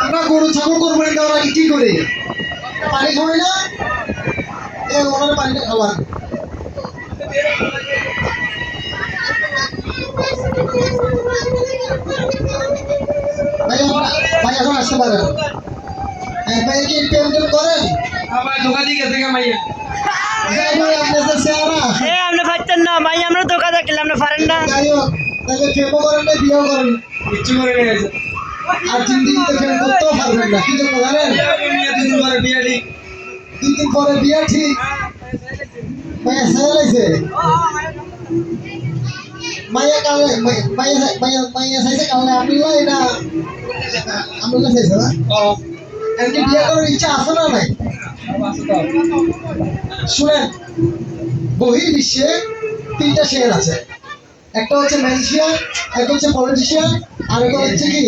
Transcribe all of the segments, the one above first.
আমরা গরু ছাগল কোরবানি দেওয়ার আগে কি করি? পানি খাওয়াই না, ওনার পানিটা খাওয়ান। ভাই এখন আসতে পারেন। ভাই কি পেমেন্ট করেন? আমার দোকান দিকে থেকে মাইয়া আপনি পারতেন না ভাই, আমরা দোকান দেখলাম না পারেন না। যাই হোক, তাহলে প্রেমও করেন না, বিয়েও করেন, কিচ্ছু করে নিয়ে গেছে। আর জিন্দিগিতে প্রেম করতেও পারবেন না। কি জন্য জানেন? 2 দিন পরে বিয়ে ঠিক। 2 দিন পরে বিয়ে ঠিক। মাইয়া সাইলাইছে, মাইয়া কালে মাইয়া সাইছে কালে আমিলা এটা আমরা চাইছে না। এমনি বিয়ে করার ইচ্ছা আছে না নাই? শুনেন, বহির্বিশ্বে 3টা শেয়ার আছে। একটা হচ্ছে ম্যাজিশিয়ান, একটা হচ্ছে পলিটিশিয়ান, আর একটা হচ্ছে কি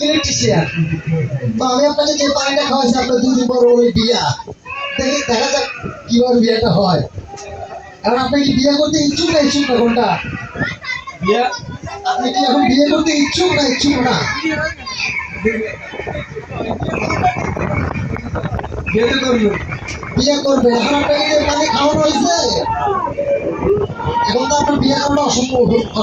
ইলেকট্রিশিয়ান। তো আমি আপনাকে যে পানিটা খাওয়াইছি, আপনার 2 দিন পর ওই বিয়া, দেখা যাক কিভাবে বিয়েটা হয়। এখন আপনি কি বিয়ে করতে ইচ্ছুক না ইচ্ছুক না কোনটা? বিয়ে আপনি কি এখন বিয়ে করতে ইচ্ছুক না ইচ্ছুক না? বিয়ে তো করবো। বিয়ে করবে। এখন আপনাকে যে পানি খাওয়ানো হয়েছে, এখন তো আপনার বিয়ে করানো অসম্ভব।